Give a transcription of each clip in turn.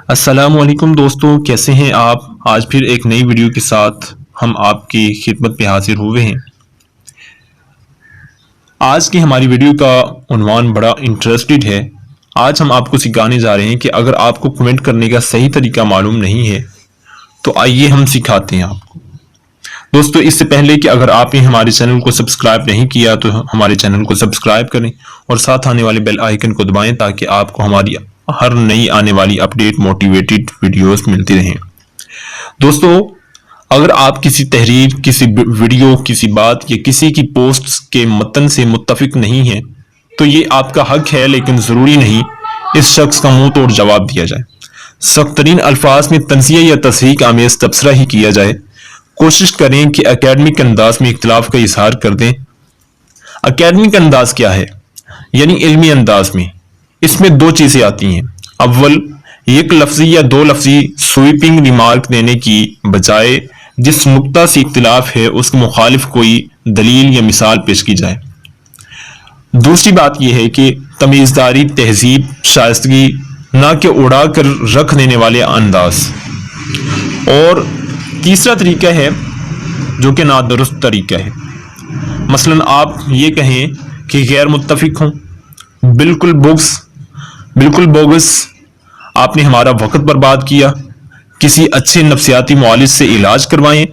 السلام علیکم دوستوں، کیسے ہیں آپ؟ آج پھر ایک نئی ویڈیو کے ساتھ ہم آپ کی خدمت پہ حاضر ہوئے ہیں۔ آج کی ہماری ویڈیو کا عنوان بڑا انٹرسٹڈ ہے۔ آج ہم آپ کو سکھانے جا رہے ہیں کہ اگر آپ کو کمنٹ کرنے کا صحیح طریقہ معلوم نہیں ہے تو آئیے ہم سکھاتے ہیں آپ کو۔ دوستو، اس سے پہلے کہ اگر آپ نے ہمارے چینل کو سبسکرائب نہیں کیا تو ہمارے چینل کو سبسکرائب کریں اور ساتھ آنے والے بیل آئیکن کو دبائیں تاکہ آپ کو ہماری ہر نئی آنے والی اپڈیٹ موٹیویٹڈ ویڈیوز ملتی رہیں۔ دوستو، اگر آپ کسی تحریر، کسی ویڈیو، کسی بات یا کسی کی پوسٹ کے متن سے متفق نہیں ہیں تو یہ آپ کا حق ہے، لیکن ضروری نہیں اس شخص کا منہ توڑ جواب دیا جائے۔ سخت ترین الفاظ میں تنزیہ یا تصحیح آمیز تبصرہ ہی کیا جائے۔ کوشش کریں کہ اکیڈمک انداز میں اختلاف کا اظہار کر دیں۔ اکیڈمک انداز کیا ہے؟ یعنی علمی انداز میں اس میں دو چیزیں آتی ہیں۔ اول، ایک لفظی یا دو لفظی سویپنگ ریمارک دینے کی بجائے جس نقطہ سے اختلاف ہے اس کے مخالف کوئی دلیل یا مثال پیش کی جائے۔ دوسری بات یہ ہے کہ تمیزداری، تہذیب، شائستگی، نہ کہ اڑا کر رکھ دینے والے انداز۔ اور تیسرا طریقہ ہے جو کہ نادرست طریقہ ہے۔ مثلا آپ یہ کہیں کہ غیر متفق ہوں، بالکل بوگس، آپ نے ہمارا وقت برباد کیا، کسی اچھے نفسیاتی معالج سے علاج کروائیں،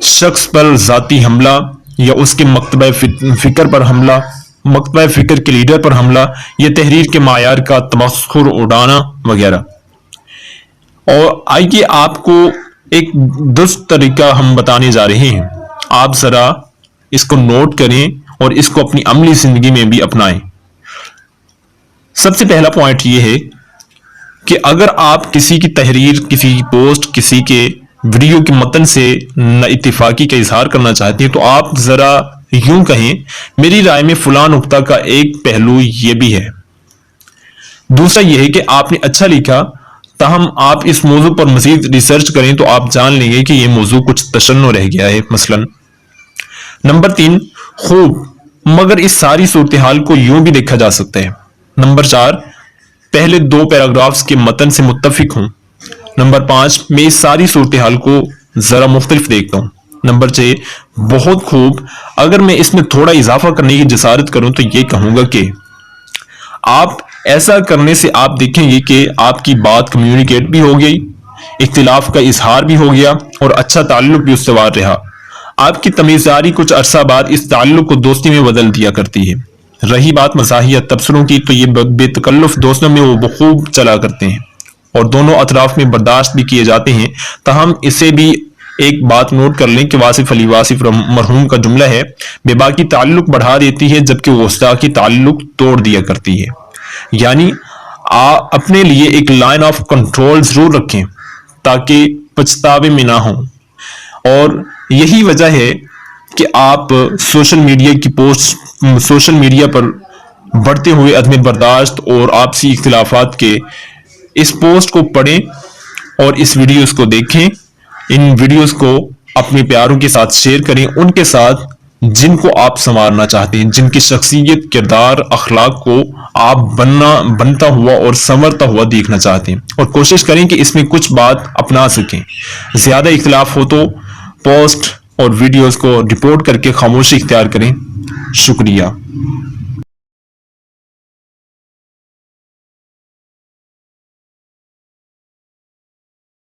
شخص پر ذاتی حملہ یا اس کے مکتبہ فکر پر حملہ، مکتبہ فکر کے لیڈر پر حملہ، یا تحریر کے معیار کا تمسخر اڑانا وغیرہ۔ اور آئیے آپ کو ایک درست طریقہ ہم بتانے جا رہے ہیں، آپ ذرا اس کو نوٹ کریں اور اس کو اپنی عملی زندگی میں بھی اپنائیں۔ سب سے پہلا پوائنٹ یہ ہے کہ اگر آپ کسی کی تحریر، کسی کی پوسٹ، کسی کے ویڈیو کے متن سے نہ اتفاقی کا اظہار کرنا چاہتے ہیں تو آپ ذرا یوں کہیں، میری رائے میں فلاں نقطہ کا ایک پہلو یہ بھی ہے۔ دوسرا یہ ہے کہ آپ نے اچھا لکھا، تاہم آپ اس موضوع پر مزید ریسرچ کریں تو آپ جان لیں گے کہ یہ موضوع کچھ تشنع رہ گیا ہے مثلا۔ نمبر 3، خوب، مگر اس ساری صورتحال کو یوں بھی دیکھا جا سکتا ہے۔ نمبر 4، پہلے 2 پیراگرافز کے متن سے متفق ہوں۔ نمبر 5، میں اس ساری صورتحال کو ذرا مختلف دیکھتا ہوں۔ نمبر 6، بہت خوب، اگر میں اس میں تھوڑا اضافہ کرنے کی جسارت کروں تو یہ کہوں گا کہ آپ ایسا کرنے سے آپ دیکھیں گے کہ آپ کی بات کمیونیکیٹ بھی ہو گئی، اختلاف کا اظہار بھی ہو گیا اور اچھا تعلق بھی استوار رہا۔ آپ کی تمیزداری کچھ عرصہ بعد اس تعلق کو دوستی میں بدل دیا کرتی ہے۔ رہی بات مزاحیہ تبصروں کی تو یہ بے تکلف دوستوں میں وہ بخوب چلا کرتے ہیں اور دونوں اطراف میں برداشت بھی کیے جاتے ہیں۔ تاہم اسے بھی ایک بات نوٹ کر لیں کہ واصف علی واصف مرحوم کا جملہ ہے، بے باکی تعلق بڑھا دیتی ہے جبکہ گستاخی تعلق توڑ دیا کرتی ہے۔ یعنی اپنے لیے ایک لائن آف کنٹرول ضرور رکھیں تاکہ پچھتاوے میں نہ ہوں۔ اور یہی وجہ ہے کہ آپ سوشل میڈیا پر بڑھتے ہوئے عدم برداشت اور آپسی اختلافات کے اس پوسٹ کو پڑھیں اور اس ویڈیوز کو دیکھیں۔ ان ویڈیوز کو اپنے پیاروں کے ساتھ شیئر کریں، ان کے ساتھ جن کو آپ سنوارنا چاہتے ہیں، جن کی شخصیت، کردار، اخلاق کو آپ بنتا ہوا اور سنورتا ہوا دیکھنا چاہتے ہیں، اور کوشش کریں کہ اس میں کچھ بات اپنا سکیں۔ زیادہ اختلاف ہو تو پوسٹ اور ویڈیوز کو رپورٹ کر کے خاموشی اختیار کریں۔ شکریہ۔